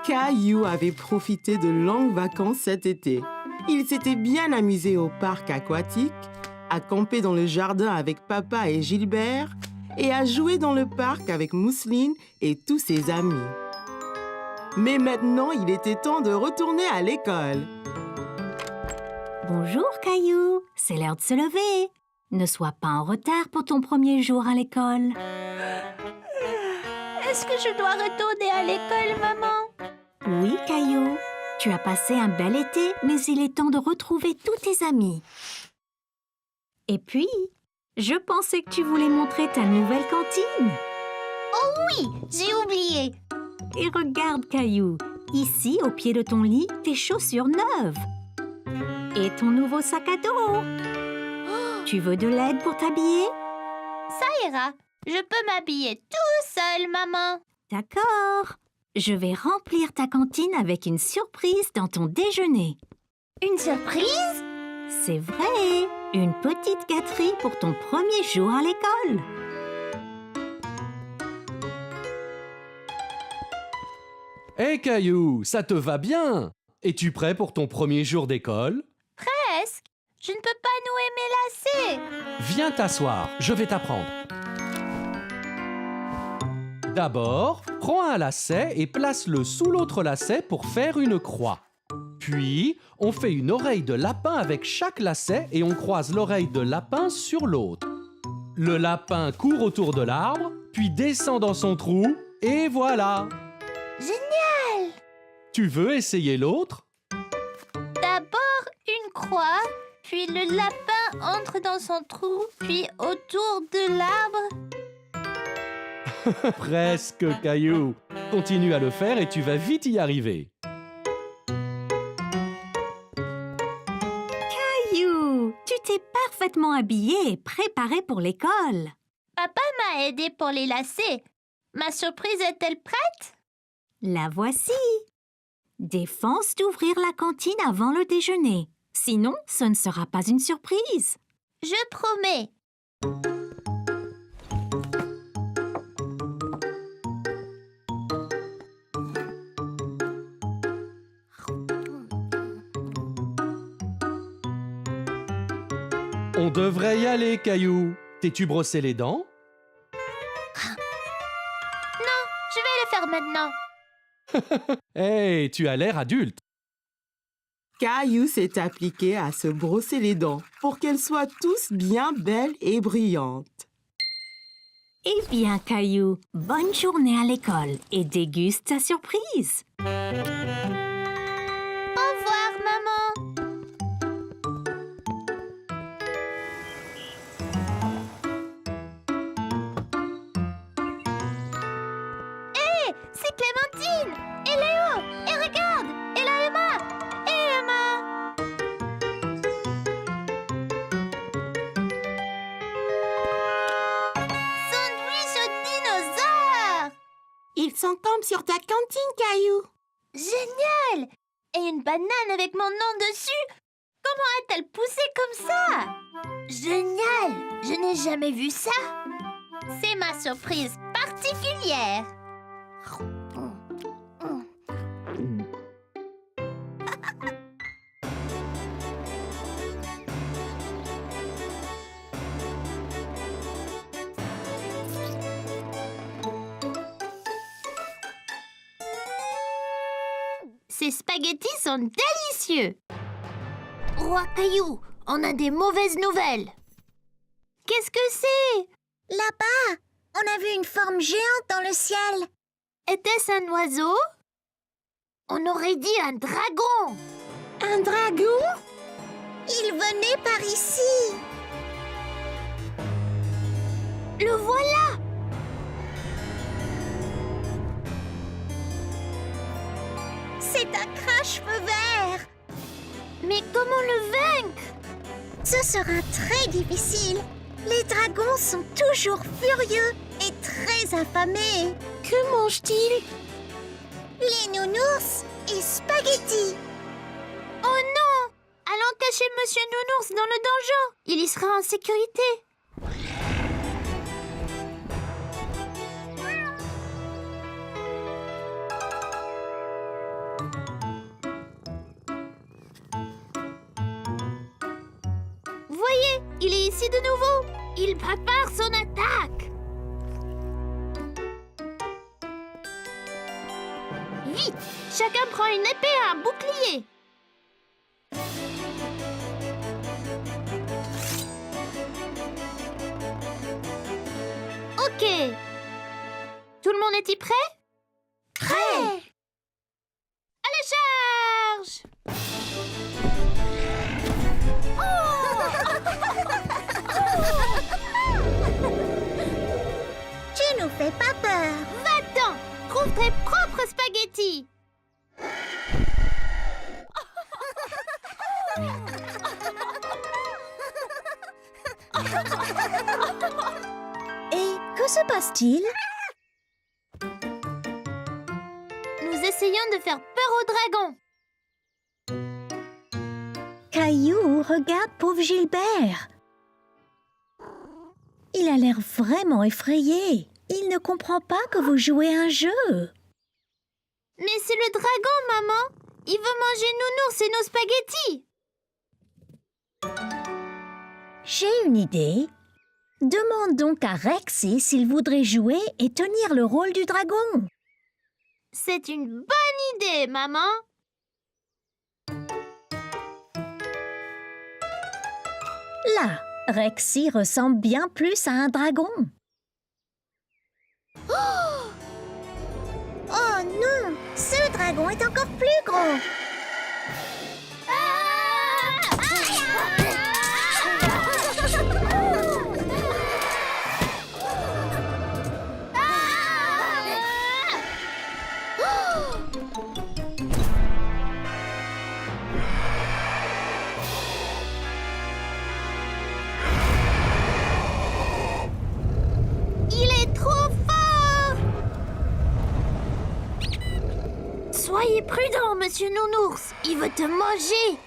Caillou avait profité de longues vacances cet été. Il s'était bien amusé au parc aquatique, à camper dans le jardin avec papa et Gilbert et à jouer dans le parc avec Mousseline et tous ses amis. Mais maintenant, il était temps de retourner à l'école. Bonjour Caillou, c'est l'heure de se lever. Ne sois pas en retard pour ton premier jour à l'école. Est-ce que je dois retourner à l'école, maman? Oui, Caillou. Tu as passé un bel été, mais il est temps de retrouver tous tes amis. Et puis, je pensais que tu voulais montrer ta nouvelle cantine. Oh oui, j'ai oublié. Et regarde, Caillou, ici, au pied de ton lit, tes chaussures neuves. Et ton nouveau sac à dos. Tu veux de l'aide pour t'habiller? Ça ira. Je peux m'habiller tout seul, maman. D'accord. Je vais remplir ta cantine avec une surprise dans ton déjeuner. Une surprise? C'est vrai. Une petite gâterie pour ton premier jour à l'école. Hé Caillou, ça te va bien? Es-tu prêt pour ton premier jour d'école? Presque. Je ne peux pas nouer mes lacets. Viens t'asseoir, je vais t'apprendre. D'abord, prends un lacet et place-le sous l'autre lacet pour faire une croix. Puis, on fait une oreille de lapin avec chaque lacet et on croise l'oreille de lapin sur l'autre. Le lapin court autour de l'arbre, puis descend dans son trou, et voilà! Génial! Tu veux essayer l'autre? D'abord une croix, puis le lapin entre dans son trou, puis autour de l'arbre. Presque, Caillou. Continue à le faire et tu vas vite y arriver. Caillou, tu t'es parfaitement habillé et préparé pour l'école. Papa m'a aidé pour les lacets. Ma surprise est-elle prête? La voici. Défense d'ouvrir la cantine avant le déjeuner. Sinon, ce ne sera pas une surprise. Je promets. On devrait y aller, Caillou. T'es-tu brossé les dents? Non, je vais le faire maintenant. Hey, tu as l'air adulte. Caillou s'est appliqué à se brosser les dents pour qu'elles soient tous bien belles et brillantes. Eh bien, Caillou, bonne journée à l'école et déguste ta surprise. Au revoir, maman. Hé, c'est Clémentine et Léo. Et regarde, et là Emma. Et Emma. Sandwich au dinosaure. Ils sont comme sur ta cantine, Caillou. Génial! Et une banane avec mon nom dessus? Comment a-t-elle poussé comme ça? Génial! Je n'ai jamais vu ça. C'est ma surprise particulière. Ces spaghettis sont délicieux. Roi Caillou, on a des mauvaises nouvelles. Qu'est-ce que c'est? Là-bas, on a vu une forme géante dans le ciel. Était-ce un oiseau? On aurait dit un dragon. Un dragon? Il venait par ici. Le voilà! C'est un crache-feu vert. Mais comment le vaincre? Ce sera très difficile. Les dragons sont toujours furieux et très affamés. Que mange-t-il? Les nounours et spaghettis. Oh non! Allons cacher Monsieur Nounours dans le donjon. Il y sera en sécurité. Voyez, il est ici de nouveau. Il prépare son attaque. Vite, chacun prend une épée et un bouclier. Ok. Tout le monde est-il prêt? Prêt. À la charge! Tu nous fais pas peur. Va-t'en! Trouve tes propres spaghettis! Et que se passe-t-il? Nous essayons de faire peur au dragon. Caillou, regarde pauvre Gilbert. Il a l'air vraiment effrayé. Il ne comprend pas que vous jouez un jeu. Mais c'est le dragon, maman! Il veut manger Nounours et nos spaghettis! J'ai une idée. Demande donc à Rexy s'il voudrait jouer et tenir le rôle du dragon. C'est une bonne idée, maman! Là, Rexy ressemble bien plus à un dragon. Oh non! Ce dragon est encore plus gros! Il est trop fort! Soyez prudent, monsieur Nounours. Il veut te manger.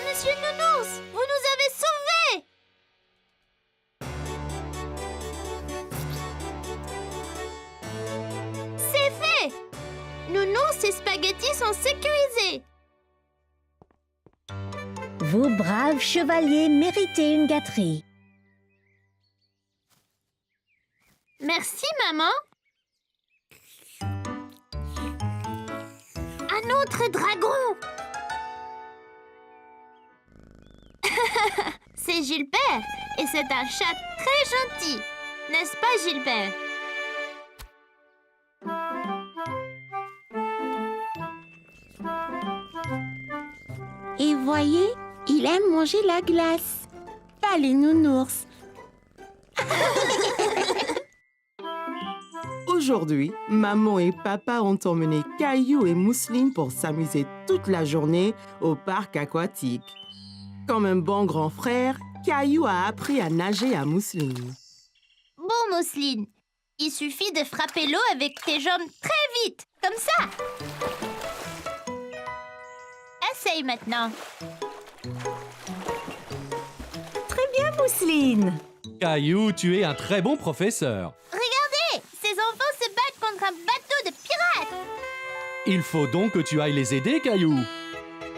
Monsieur Nounours, vous nous avez sauvés! C'est fait! Nounours et Spaghetti sont sécurisés. Vous, braves chevaliers, méritez une gâterie. Merci, maman. Un autre dragon! C'est Gilbert et c'est un chat très gentil. N'est-ce pas, Gilbert? Et voyez, il aime manger la glace. Pas les nounours. Aujourd'hui, maman et papa ont emmené Caillou et Mousseline pour s'amuser toute la journée au parc aquatique. Comme un bon grand frère, Caillou a appris à nager à Mousseline. Bon, Mousseline, il suffit de frapper l'eau avec tes jambes très vite, comme ça. Essaye maintenant. Mousseline! Caillou, tu es un très bon professeur. Regardez, ces enfants se battent contre un bateau de pirates. Il faut donc que tu ailles les aider, Caillou.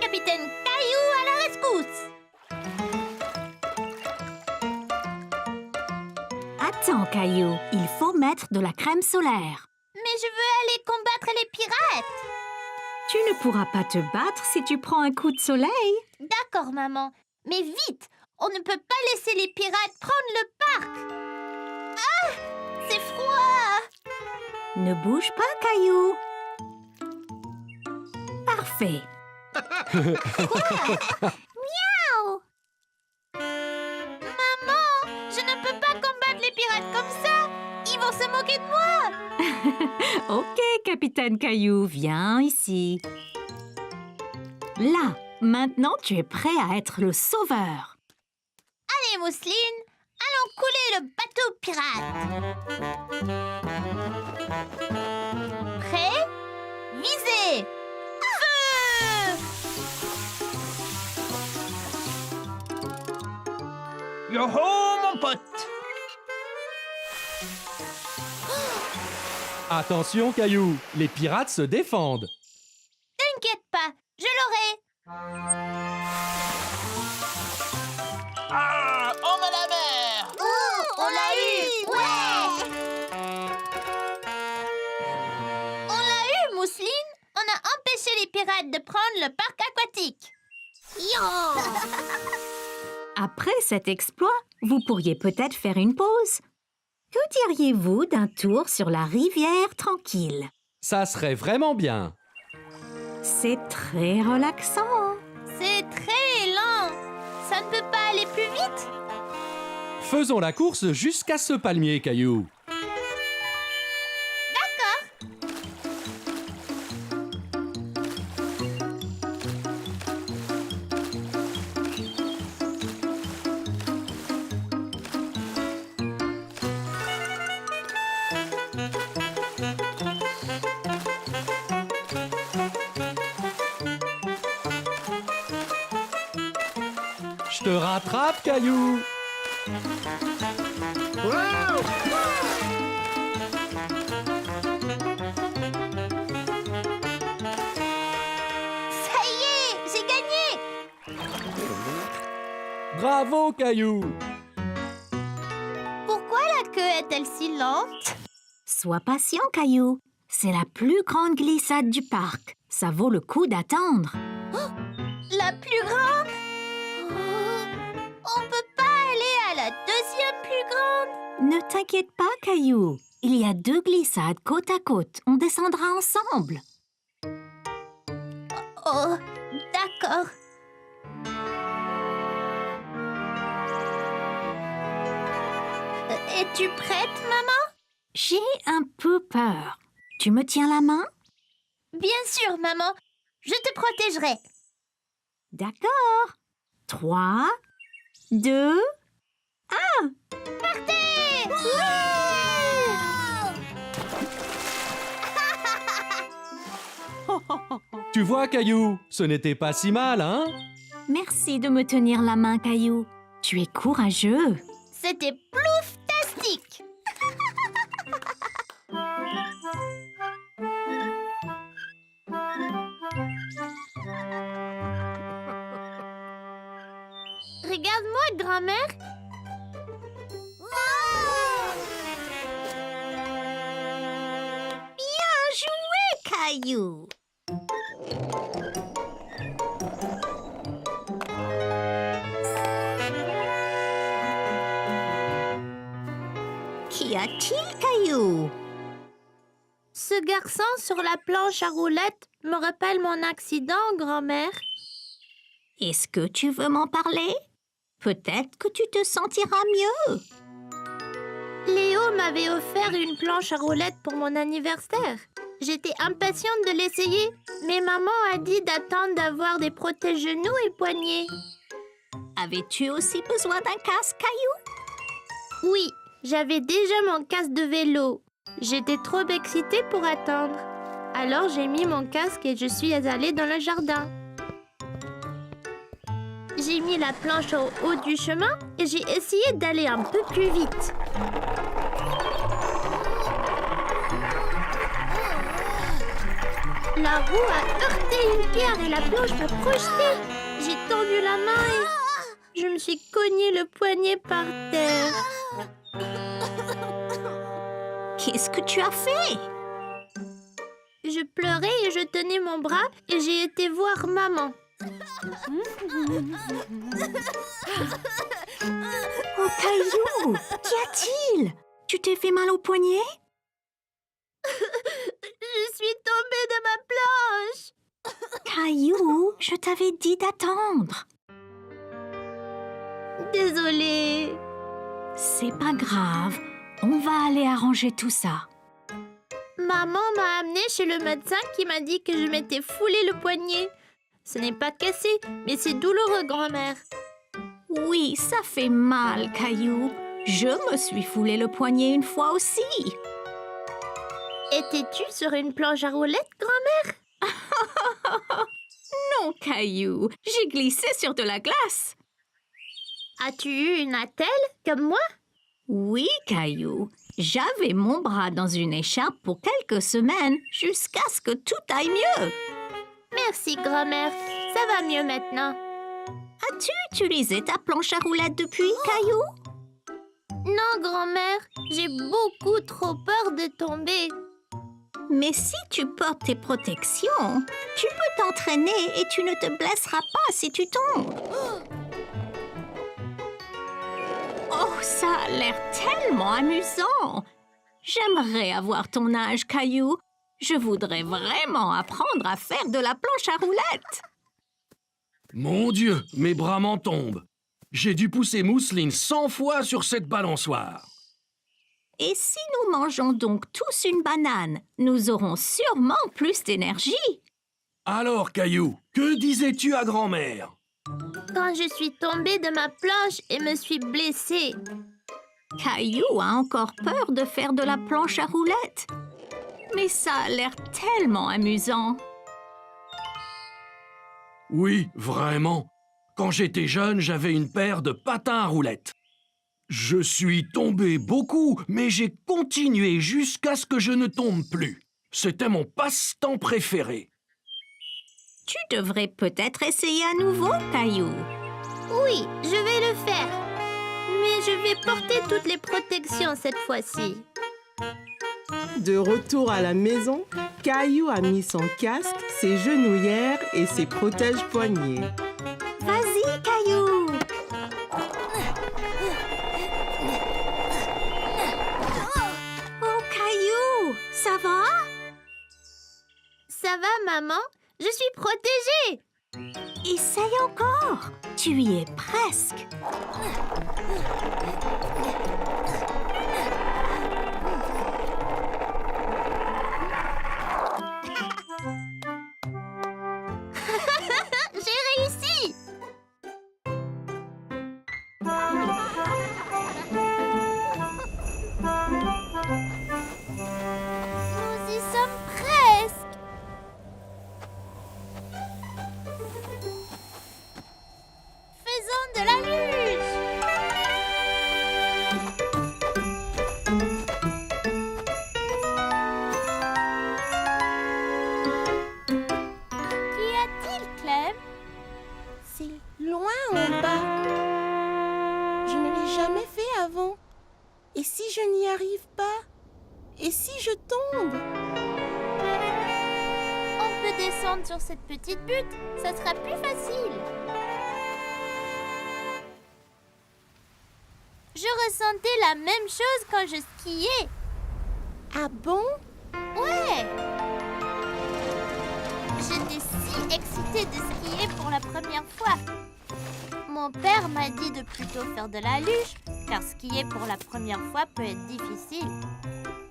Capitaine Caillou à la rescousse. Attends, Caillou, il faut mettre de la crème solaire. Mais je veux aller combattre les pirates. Tu ne pourras pas te battre si tu prends un coup de soleil. D'accord, maman. Mais vite, on ne peut pas laisser les pirates prendre le parc. Ah, c'est froid. Ne bouge pas, Caillou. Parfait. Miaou. Maman, je ne peux pas combattre les pirates comme ça. Ils vont pour se moquer de moi. Ok, Capitaine Caillou, viens ici. Là, maintenant tu es prêt à être le sauveur. Allez, Mousseline, allons couler le bateau pirate. Prêt? Visez! Feu! Yo-ho, mon pote! Attention, Caillou, les pirates se défendent. T'inquiète pas, je l'aurai. Ah! On met la mer! Oh, on l'a eu! Ouais! On l'a eu, Mousseline. On a empêché les pirates de prendre le parc aquatique. Après cet exploit, vous pourriez peut-être faire une pause. Que diriez-vous d'un tour sur la rivière tranquille? Ça serait vraiment bien. C'est très relaxant. C'est très lent. Ça ne peut pas aller plus vite? Faisons la course jusqu'à ce palmier, Caillou. Je te rattrape, Caillou. Ça y est, j'ai gagné. Bravo, Caillou. Pourquoi la queue est-elle si lente? Sois patient, Caillou. C'est la plus grande glissade du parc. Ça vaut le coup d'attendre. La plus grande? On peut pas aller à la deuxième plus grande? Ne t'inquiète pas, Caillou. Il y a 2 glissades côte à côte. On descendra ensemble. Oh, d'accord. Es-tu prête, maman? J'ai un peu peur. Tu me tiens la main? Bien sûr, maman. Je te protégerai. D'accord. 3, 2, Partez! Tu vois, Caillou, ce n'était pas si mal, hein? merci de me tenir la main, Caillou. Tu es courageux. C'était plouftastique! Regarde-moi, grand-mère. Caillou. Qu'y a-t-il, Caillou? Ce garçon sur la planche à roulettes me rappelle mon accident, grand-mère. Est-ce que tu veux m'en parler? Peut-être que tu te sentiras mieux. Léo m'avait offert une planche à roulettes pour mon anniversaire. J'étais impatiente de l'essayer, mais maman a dit d'attendre d'avoir des protège-genoux et poignets. Avais-tu aussi besoin d'un casque, Caillou? Oui, j'avais déjà mon casque de vélo. J'étais trop excitée pour attendre. Alors j'ai mis mon casque et je suis allée dans le jardin. J'ai mis la planche au haut du chemin et j'ai essayé d'aller un peu plus vite. La roue a heurté une pierre et la planche m'a projetée. J'ai tendu la main et je me suis cogné le poignet par terre. Qu'est-ce que tu as fait? Je pleurais et je tenais mon bras et j'ai été voir maman. Oh, Caillou, qu'y a-t-il? Tu t'es fait mal au poignet? Je suis tombée de ma planche. Caillou, je t'avais dit d'attendre. Désolée. C'est pas grave. On va aller arranger tout ça. Maman m'a amené chez le médecin qui m'a dit que je m'étais foulé le poignet. Ce n'est pas cassé, mais c'est douloureux, grand-mère. Oui, ça fait mal, Caillou. Je me suis foulé le poignet une fois aussi. Étais-tu sur une planche à roulettes, grand-mère? Non, Caillou, j'ai glissé sur de la glace. As-tu eu une attelle, comme moi? Oui, Caillou. J'avais mon bras dans une écharpe pour quelques semaines jusqu'à ce que tout aille mieux. Merci, grand-mère. Ça va mieux maintenant. As-tu utilisé ta planche à roulettes depuis, Caillou? Non, grand-mère. J'ai beaucoup trop peur de tomber. Mais si tu portes tes protections, tu peux t'entraîner et tu ne te blesseras pas si tu tombes. Oh, ça a l'air tellement amusant! J'aimerais avoir ton âge, Caillou. Je voudrais vraiment apprendre à faire de la planche à roulettes. Mon Dieu, mes bras m'en tombent. J'ai dû pousser Mousseline 100 fois sur cette balançoire. Et si nous mangeons donc tous une banane, nous aurons sûrement plus d'énergie. Alors, Caillou, que disais-tu à grand-mère? Quand je suis tombée de ma planche et me suis blessée. Caillou a encore peur de faire de la planche à roulettes. Mais ça a l'air tellement amusant. Oui, vraiment. Quand j'étais jeune, j'avais une paire de patins à roulettes. Je suis tombé beaucoup, mais j'ai continué jusqu'à ce que je ne tombe plus. C'était mon passe-temps préféré. Tu devrais peut-être essayer à nouveau, Caillou. Oui, je vais le faire. Mais je vais porter toutes les protections cette fois-ci. De retour à la maison, Caillou a mis son casque, ses genouillères et ses protège-poignets. Vas-y, Caillou. Oh, Caillou, ça va? Ça va, maman? Je suis protégée. Essaye encore. Tu y es presque. J'ai réussi. Nous y sommes presque. Faisons de la luge. Qu'y a-t-il, Clem? C'est loin en bas. Je ne l'ai jamais fait avant. Et si je n'y arrive pas? Et si je tombe? On peut descendre sur cette petite butte. Ça sera plus facile. Je ressentais la même chose quand je skiais. Ah bon? Ouais! J'étais si excitée de skier pour la première fois. Mon père m'a dit de plutôt faire de la luge, car skier pour la première fois peut être difficile.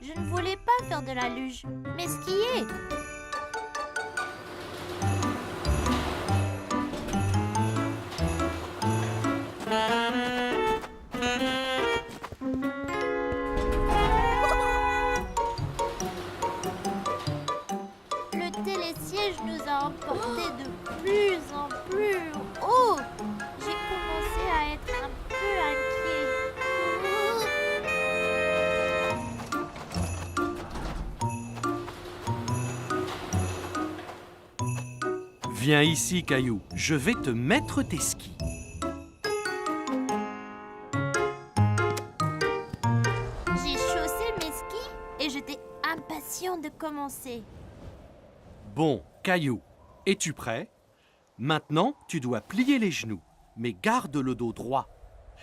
Je ne voulais pas faire de la luge, mais skier. Le télésiège nous a emportés de plus en plus haut. J'ai commencé à être un peu inquiet. Viens ici, Caillou. Je vais te mettre tes skis. J'ai chaussé mes skis et j'étais impatient de commencer. Bon, Caillou, es-tu prêt? Maintenant, tu dois plier les genoux, mais garde le dos droit.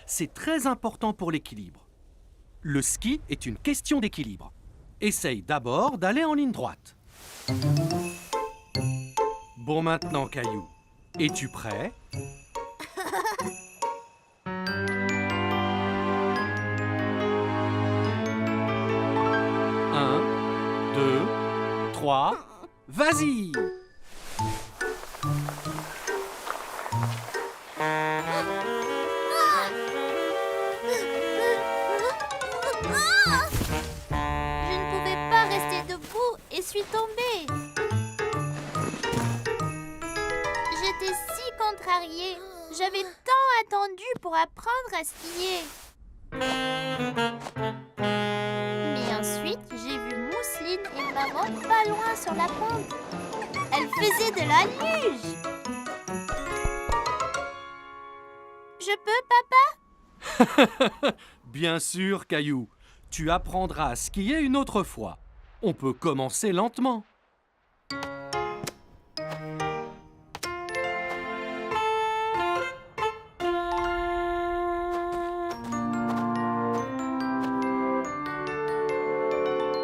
C'est très important pour l'équilibre. Le ski est une question d'équilibre. Essaye d'abord d'aller en ligne droite. Bon, maintenant, Caillou, es-tu prêt? moi. Vas-y. Je ne pouvais pas rester debout et suis tombée. J'étais si contrariée. J'avais tant attendu pour apprendre à skier. Mais ensuite, j'ai vu Mousseline et maman pas loin sur la pente. Elles faisaient de la luge. Je peux, papa? Bien sûr, Caillou. Tu apprendras à skier une autre fois. On peut commencer lentement.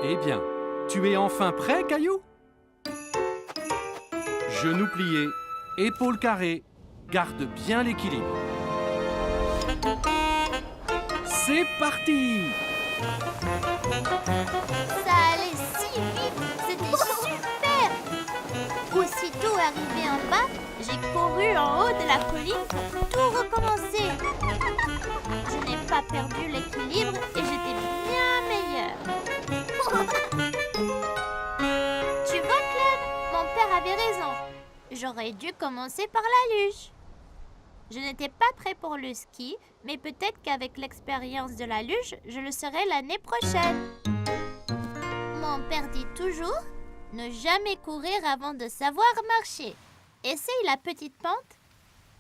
Eh bien, tu es enfin prêt, Caillou? Genoux pliés, épaules carrées, garde bien l'équilibre. C'est parti! Ça allait si vite, c'était super! Aussitôt arrivé en bas, j'ai couru en haut de la colline pour tout recommencer. Je n'ai pas perdu l'équilibre et j'étais bien meilleure. Tu vois, Clem, mon père avait raison. J'aurais dû commencer par la luge. Je n'étais pas prêt pour le ski, mais peut-être qu'avec l'expérience de la luge, je le serai l'année prochaine. Mon père dit toujours, ne jamais courir avant de savoir marcher. Essaye la petite pente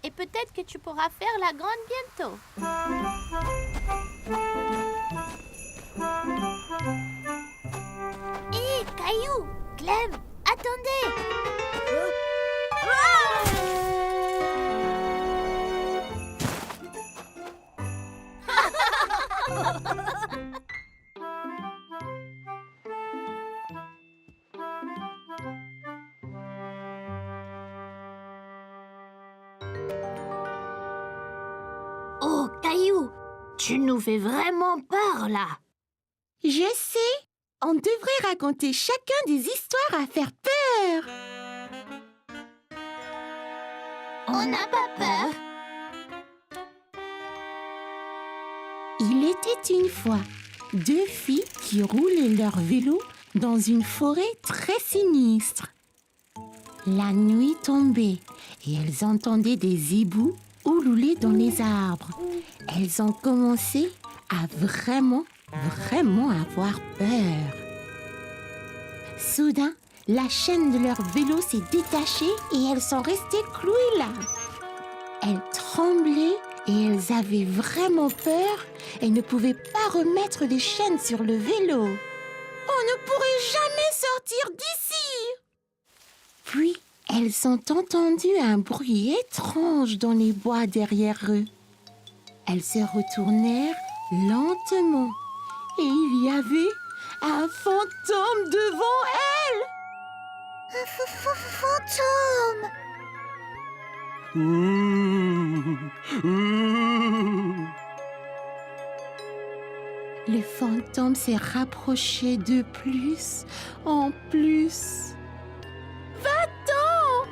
et peut-être que tu pourras faire la grande bientôt. Hé, Caillou, Clem, attendez! Oh, Caillou, tu nous fais vraiment peur, là. Je sais, on devrait raconter chacun des histoires à faire peur. On n'a pas peur. Il était une fois 2 filles qui roulaient leur vélo dans une forêt très sinistre. La nuit tombait et elles entendaient des hiboux ululer dans les arbres. Elles ont commencé à vraiment avoir peur. Soudain, la chaîne de leur vélo s'est détachée et elles sont restées clouées là. Elles tremblaient et elles avaient vraiment peur. Elles ne pouvaient pas remettre les chaînes sur le vélo. On ne pourrait jamais sortir d'ici. Puis, elles ont entendu un bruit étrange dans les bois derrière eux. Elles se retournèrent lentement et il y avait un fantôme devant elles. Fantôme! Le fantôme s'est rapproché de plus en plus. Va-t'en!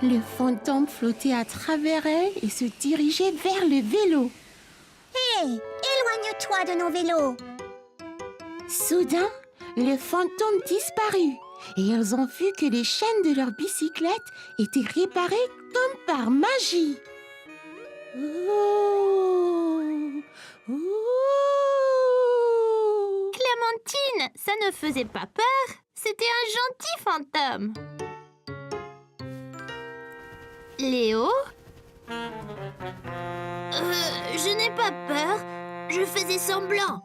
Le fantôme flottait à travers elle et se dirigeait vers le vélo. Hé, éloigne-toi de nos vélos! Soudain, le fantôme disparut et elles ont vu que les chaînes de leur bicyclette étaient réparées comme par magie. Oh, oh. Clémentine, ça ne faisait pas peur. C'était un gentil fantôme. Léo? Je n'ai pas peur. Je faisais semblant.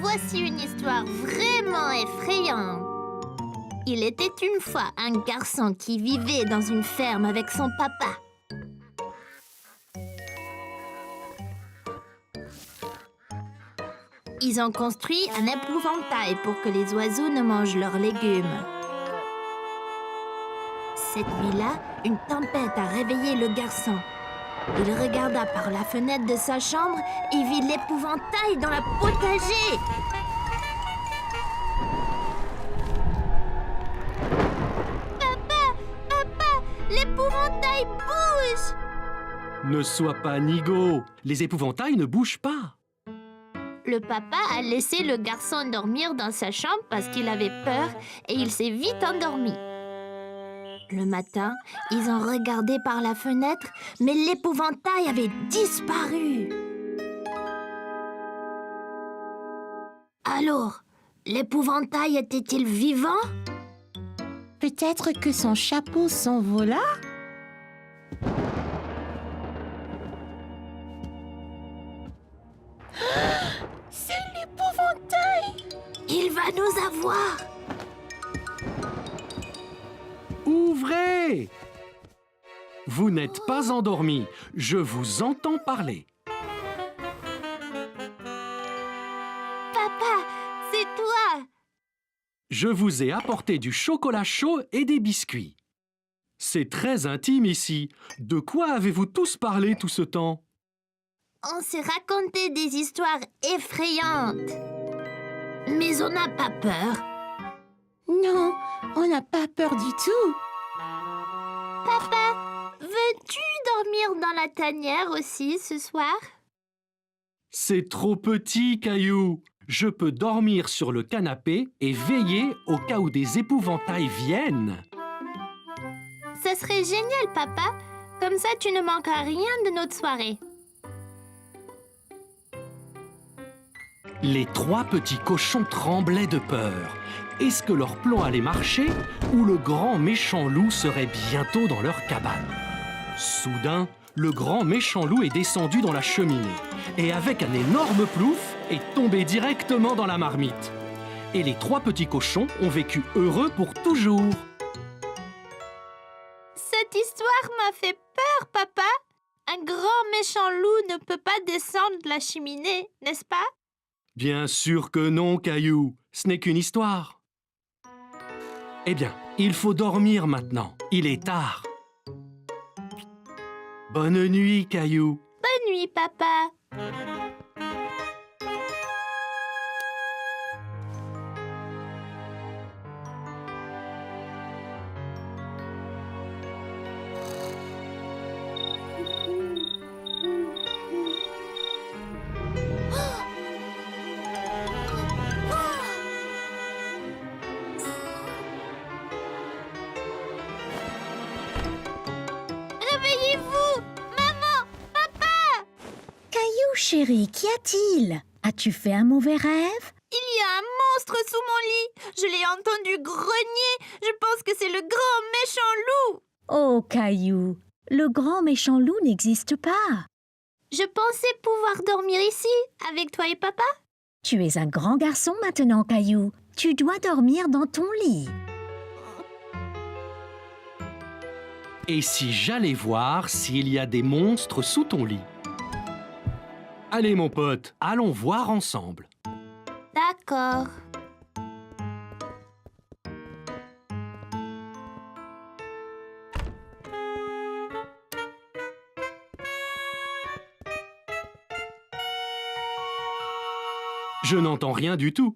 Voici une histoire vraiment effrayante. Il était une fois un garçon qui vivait dans une ferme avec son papa. Ils ont construit un épouvantail pour que les oiseaux ne mangent leurs légumes. Cette nuit-là, une tempête a réveillé le garçon. Il regarda par la fenêtre de sa chambre et vit l'épouvantail dans la potager. Papa, l'épouvantail bouge! Ne sois pas nigaud, les épouvantails ne bougent pas. Le papa a laissé le garçon dormir dans sa chambre parce qu'il avait peur et il s'est vite endormi. Le matin, ils ont regardé par la fenêtre, mais l'épouvantail avait disparu. Alors, l'épouvantail était-il vivant? Peut-être que son chapeau s'envola? C'est l'épouvantail! Il va nous avoir! Ouvrez! Vous n'êtes pas endormi, je vous entends parler. Papa, c'est toi! Je vous ai apporté du chocolat chaud et des biscuits. C'est très intime ici. De quoi avez-vous tous parlé tout ce temps? On s'est raconté des histoires effrayantes. Mais on n'a pas peur. Non, on n'a pas peur du tout. Papa, veux-tu dormir dans la tanière aussi ce soir? C'est trop petit, Caillou. Je peux dormir sur le canapé et veiller au cas où des épouvantails viennent. Ça serait génial, papa. Comme ça, tu ne manqueras rien de notre soirée. Les 3 petits cochons tremblaient de peur. Est-ce que leur plan allait marcher ou le grand méchant loup serait bientôt dans leur cabane? Soudain, le grand méchant loup est descendu dans la cheminée et avec un énorme plouf est tombé directement dans la marmite. Et les 3 petits cochons ont vécu heureux pour toujours. Cette histoire m'a fait peur, papa. Un grand méchant loup ne peut pas descendre de la cheminée, n'est-ce pas? Bien sûr que non, Caillou. Ce n'est qu'une histoire. Eh bien, il faut dormir maintenant. Il est tard. Bonne nuit, Caillou. Bonne nuit, papa. Réveillez-vous! Maman! Papa! Caillou, chérie, qu'y a-t-il? As-tu fait un mauvais rêve? Il y a un monstre sous mon lit. Je l'ai entendu grogner. Je pense que c'est le grand méchant loup. Oh, Caillou, le grand méchant loup n'existe pas. Je pensais pouvoir dormir ici, avec toi et papa. Tu es un grand garçon maintenant, Caillou. Tu dois dormir dans ton lit. Et si j'allais voir s'il y a des monstres sous ton lit? Allez, mon pote, allons voir ensemble. D'accord. Je n'entends rien du tout.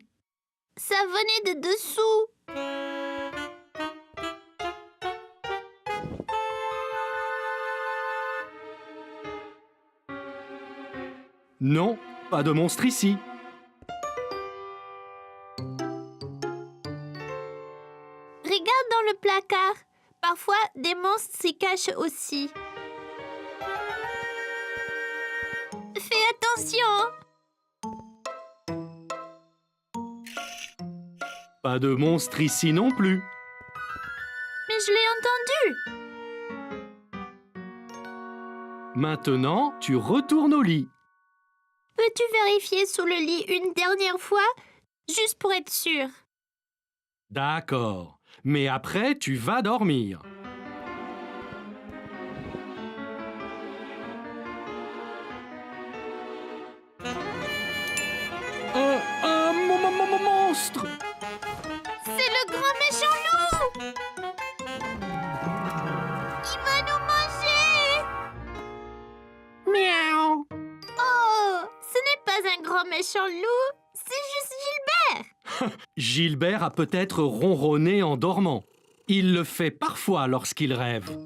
Ça venait de dessous. Non, pas de monstre ici. Regarde dans le placard. Parfois, des monstres s'y cachent aussi. Fais attention. Pas de monstre ici non plus. Mais je l'ai entendu. Maintenant, tu retournes au lit. Peux-tu vérifier sous le lit une dernière fois, juste pour être sûr? D'accord. Mais après, tu vas dormir. Un monstre! C'est le grand méchant loup! Il va nous manger! méchant loup, c'est juste Gilbert. Gilbert a peut-être ronronné en dormant. Il le fait parfois lorsqu'il rêve.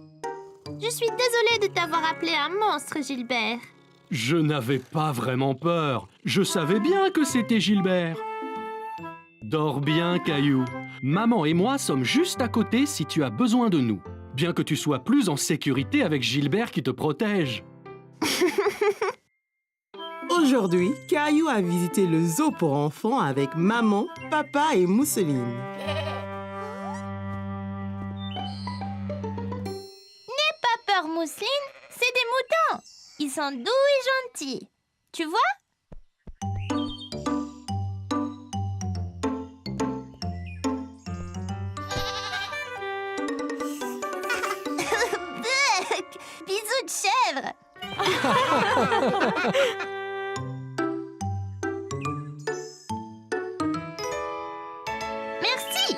Je suis désolée de t'avoir appelé un monstre, Gilbert. Je n'avais pas vraiment peur. Je savais bien que c'était Gilbert. Dors bien, Caillou. Maman et moi sommes juste à côté si tu as besoin de nous. Bien que tu sois plus en sécurité avec Gilbert qui te protège. Aujourd'hui, Caillou a visité le zoo pour enfants avec maman, papa et Mousseline. Pas peur, Mousseline, c'est des moutons. Ils sont doux et gentils. Tu vois? Bisous de chèvre. Merci.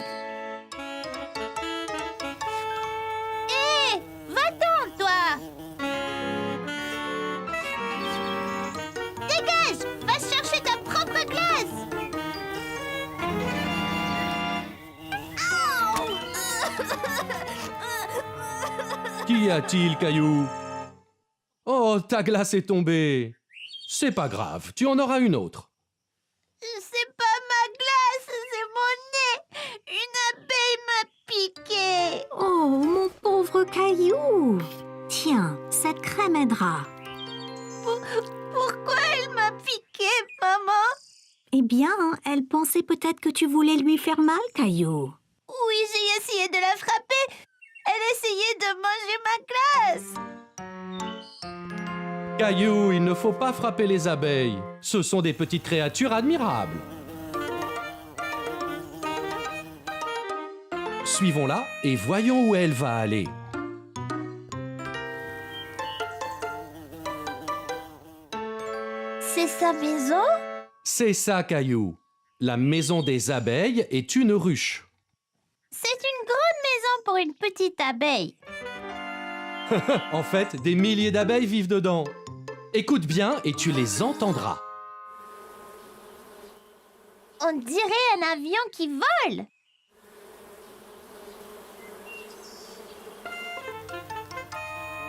Hé, va-t'en, toi. Dégage, va chercher ta propre glace. Qu'y a-t-il, Caillou? Oh, ta glace est tombée. C'est pas grave, tu en auras une autre. C'est pas ma glace, c'est mon nez. Une abeille m'a piqué. Oh, mon pauvre Caillou! Tiens, cette crème aidera. Pourquoi elle m'a piqué, maman? Eh bien, elle pensait peut-être que tu voulais lui faire mal, Caillou. Oui, j'ai essayé de la frapper. Elle essayait de manger ma glace. Caillou, il ne faut pas frapper les abeilles. Ce sont des petites créatures admirables. Suivons-la et voyons où elle va aller. C'est sa maison? C'est ça, Caillou. La maison des abeilles est une ruche. C'est une grande maison pour une petite abeille. En fait, des milliers d'abeilles vivent dedans. Écoute bien et tu les entendras. On dirait un avion qui vole.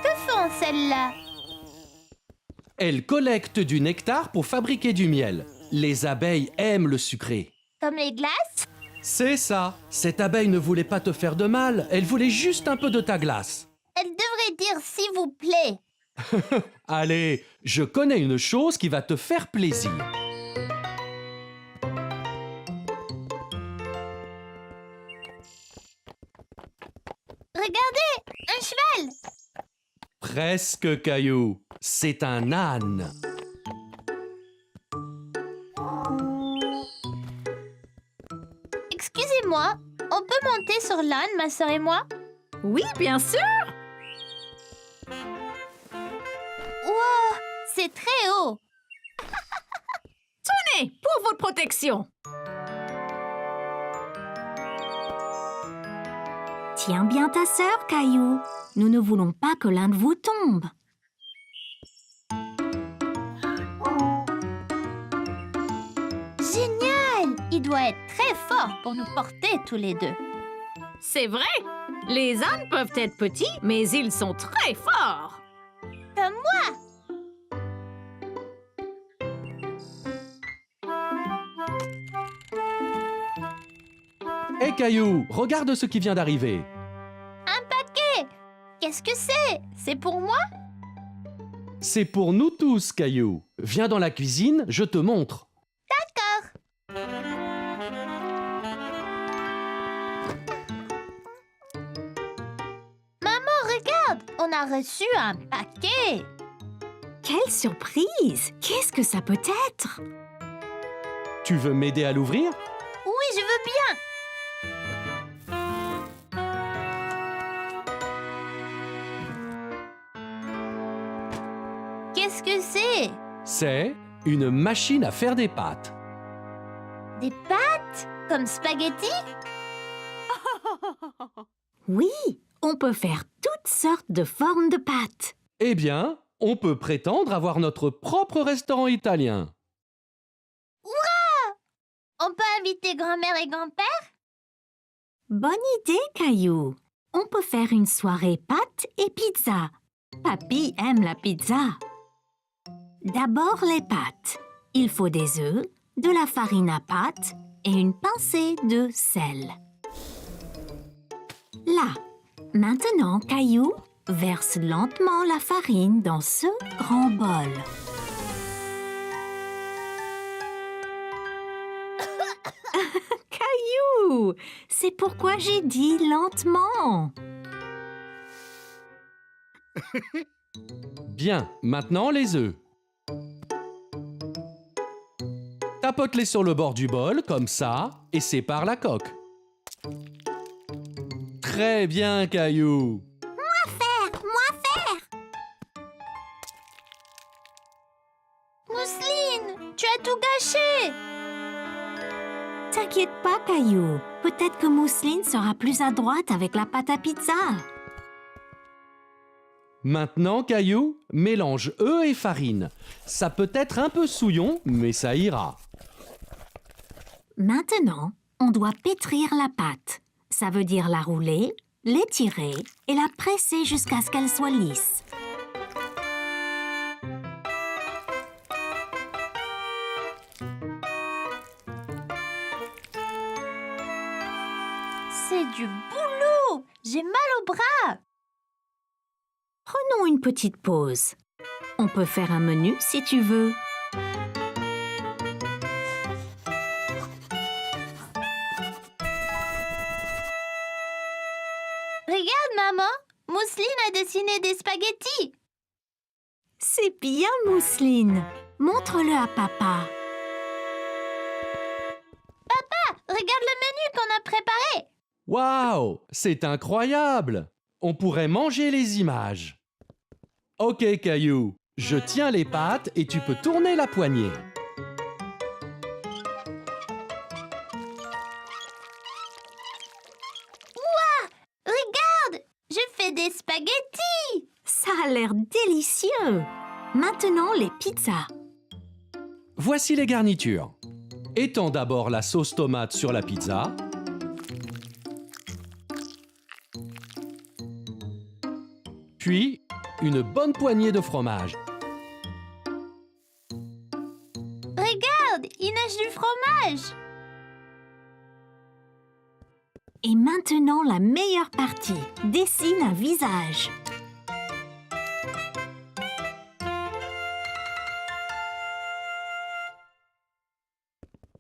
Que font celles-là? Elles collectent du nectar pour fabriquer du miel. Les abeilles aiment le sucré. Comme les glaces? C'est ça. Cette abeille ne voulait pas te faire de mal. Elle voulait juste un peu de ta glace. Elle devrait dire s'il vous plaît. Allez, je connais une chose qui va te faire plaisir. Regardez, un cheval. Presque, Caillou. C'est un âne. Excusez-moi, on peut monter sur l'âne, ma sœur et moi? Oui, bien sûr! Wow, c'est très haut. Tenez, pour votre protection! Tiens bien ta sœur, Caillou. Nous ne voulons pas que l'un de vous tombe. Génial! Il doit être très fort pour nous porter tous les deux. C'est vrai! Les ânes peuvent être petits, mais ils sont très forts! Comme moi! Hé, Caillou, regarde ce qui vient d'arriver. Un paquet! Qu'est-ce que c'est? C'est pour moi? C'est pour nous tous, Caillou. Viens dans la cuisine, je te montre. D'accord. Maman, regarde! On a reçu un paquet! Quelle surprise! Qu'est-ce que ça peut être? Tu veux m'aider à l'ouvrir? Oui, je veux bien! Qu'est-ce que c'est? C'est une machine à faire des pâtes. Des pâtes? Comme spaghetti? Oui, on peut faire toutes sortes de formes de pâtes. Eh bien, on peut prétendre avoir notre propre restaurant italien. On peut inviter grand-mère et grand-père? Bonne idée, Caillou. On peut faire une soirée pâtes et pizza. Papy aime la pizza. D'abord les pâtes. Il faut des œufs, de la farine à pâte et une pincée de sel. Là, maintenant, Caillou, verse lentement la farine dans ce grand bol. Caillou, c'est pourquoi j'ai dit lentement. Bien, maintenant les œufs. Tapote-les sur le bord du bol, comme ça, et sépare la coque. Très bien, Caillou. Mousseline, tu as tout gâché! T'inquiète pas, Caillou. Peut-être que Mousseline sera plus adroite avec la pâte à pizza. Maintenant, Caillou, mélange œufs et farine. Ça peut être un peu souillon, mais ça ira. Maintenant, on doit pétrir la pâte. Ça veut dire la rouler, l'étirer et la presser jusqu'à ce qu'elle soit lisse. C'est du boulot! J'ai mal au bras! Prenons une petite pause. On peut faire un menu si tu veux. Regarde, maman! Mousseline a dessiné des spaghettis! C'est bien, Mousseline. Montre-le à papa. Regarde le menu qu'on a préparé! Waouh, c'est incroyable! On pourrait manger les images. Ok, Caillou, je tiens les pâtes et tu peux tourner la poignée. Regarde! Je fais des spaghettis! Ça a l'air délicieux. Maintenant, les pizzas. Voici les garnitures. Étends d'abord la sauce tomate sur la pizza. Puis, une bonne poignée de fromage. Regarde! Il nage du fromage! Et maintenant, la meilleure partie. Dessine un visage.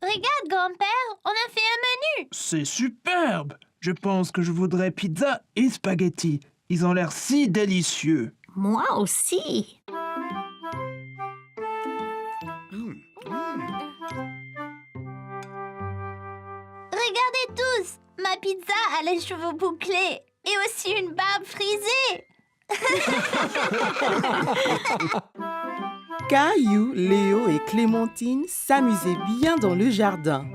Regarde, grand-père, on a fait un menu! C'est superbe! Je pense que je voudrais pizza et spaghetti. Ils ont l'air si délicieux. Moi aussi. Regardez tous! Ma pizza a les cheveux bouclés et aussi une barbe frisée! Caillou, Léo et Clémentine s'amusaient bien dans le jardin.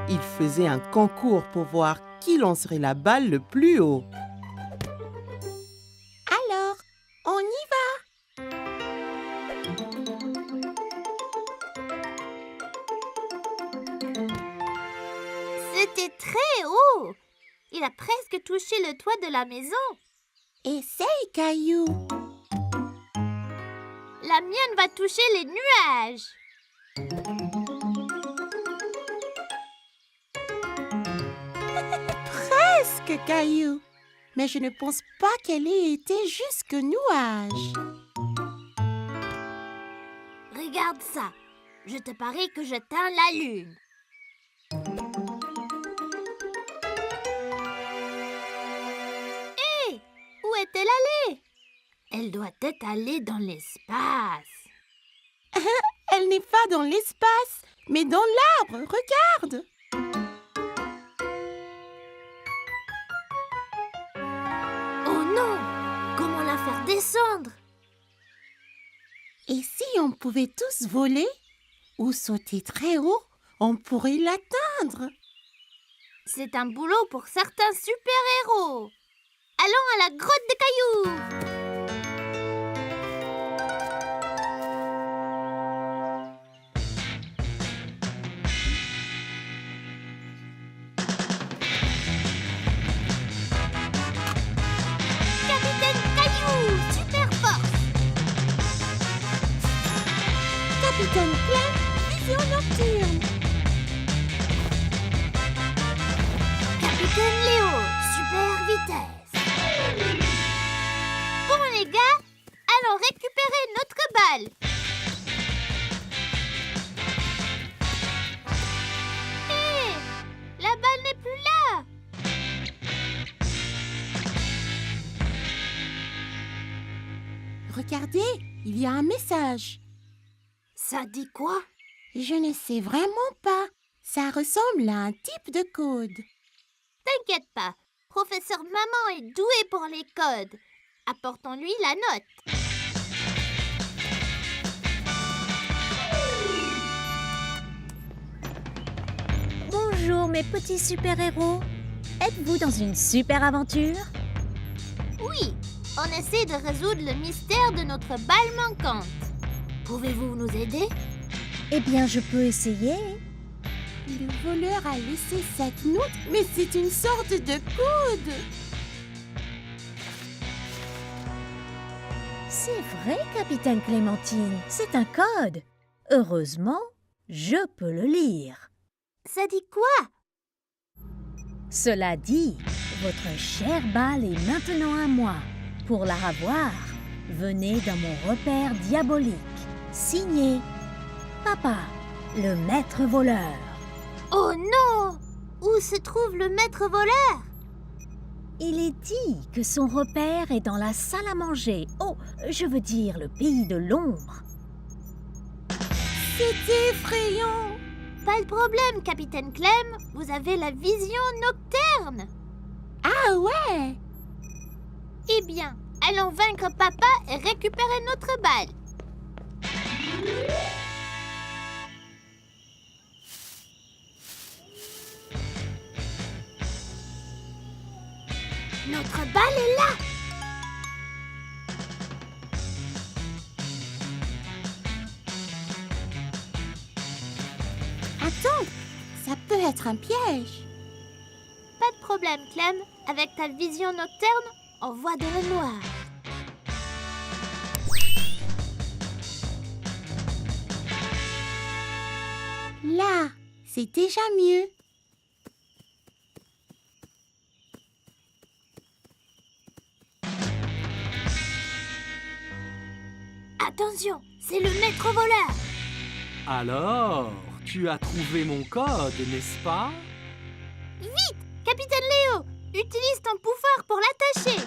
Ils faisaient un concours pour voir qui lancerait la balle le plus haut. Alors, on y va. C'était très haut! Il a presque touché le toit de la maison. Essaye, Caillou. La mienne va toucher les nuages. Presque, Caillou. Mais je ne pense pas qu'elle ait été jusque nuage. Regarde ça. Je te parie que je teins la lune. Hé! Où est-elle allée? Elle doit être allée dans l'espace. Elle n'est pas dans l'espace, mais dans l'arbre. Regarde. Oh non! Comment la faire descendre? Et si on pouvait tous voler ou sauter très haut, on pourrait l'atteindre. C'est un boulot pour certains super-héros. Allons à la grotte de cailloux. Capitaine Léo, super vitesse. Bon les gars, allons récupérer notre balle. Hé, la balle n'est plus là. Regardez, il y a un message. Ça dit quoi? Je ne sais vraiment pas. Ça ressemble à un type de code. T'inquiète pas, professeur Maman est doué pour les codes. Apportons-lui la note. Bonjour mes petits super-héros. Êtes-vous dans une super aventure? Oui, on essaie de résoudre le mystère de notre balle manquante. Pouvez-vous nous aider? Eh bien, je peux essayer. Le voleur a laissé cette note, mais c'est une sorte de code. C'est vrai, Capitaine Clémentine, c'est un code. Heureusement, je peux le lire. Ça dit quoi? Cela dit, votre chère balle est maintenant à moi. Pour la revoir, venez dans mon repère diabolique. Signé Papa, le maître voleur. Oh non! Où se trouve le maître voleur? Il est dit que son repère est dans la salle à manger. Oh, je veux dire le pays de l'ombre. C'est effrayant. Pas de problème, Capitaine Clem. Vous avez la vision nocturne. Ah ouais? Eh bien, allons vaincre Papa et récupérer notre balle. Notre balle est là. Attends, ça peut être un piège. Pas de problème, Clem. Avec ta vision nocturne, on voit dans le noir. Là, c'est déjà mieux. Attention, c'est le maître voleur. Alors, tu as trouvé mon code, n'est-ce pas? Vite, Capitaine Léo, utilise ton pouvoir pour l'attacher.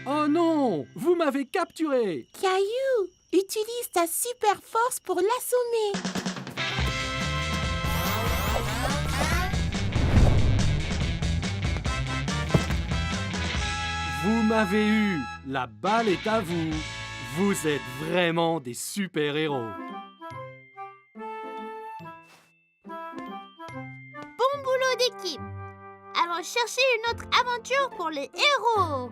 Oh non! Vous m'avez capturé! Caillou, utilise ta super force pour l'assommer. Vous m'avez eu! La balle est à vous! Vous êtes vraiment des super-héros! Bon boulot d'équipe. Allons chercher une autre aventure pour les héros.